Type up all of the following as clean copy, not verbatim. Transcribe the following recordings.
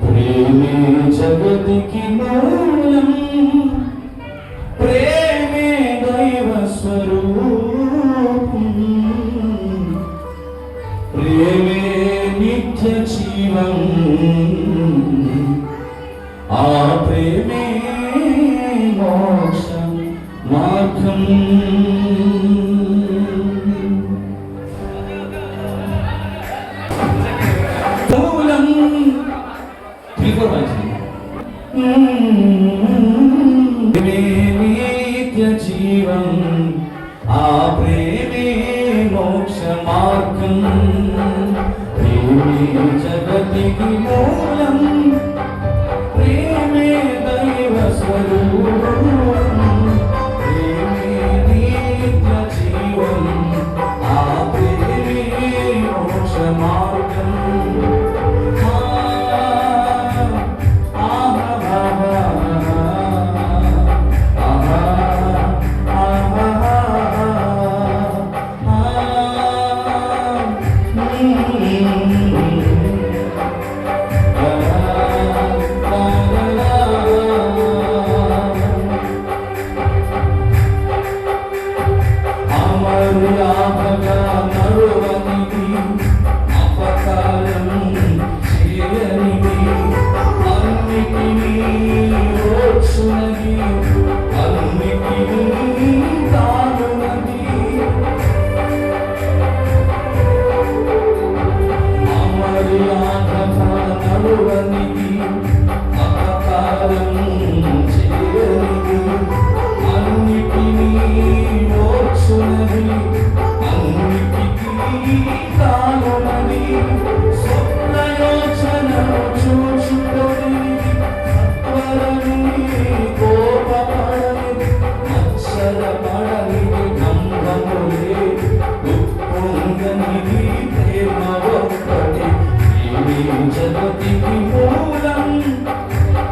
ప్రేమే జగతికి మూలం, ప్రేమే దైవ స్వరూపం, ప్రేమే నిత్య జీవం, ఆ ప్రేమే మోక్ష మార్గం. మూలం ప్రేమే నిత్య జీవం, ఆ ప్రేమే మోక్ష మార్గం, ప్రేమే జగతికి మూలం, ప్రేమే దైవ స్వరూపం, ప్రేమే నిత్య జీవం, ఆ ప్రేమే మోక్ష మార్గం. జగతికి మూలం,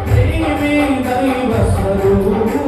ప్రేమే దైవ స్వరూపం.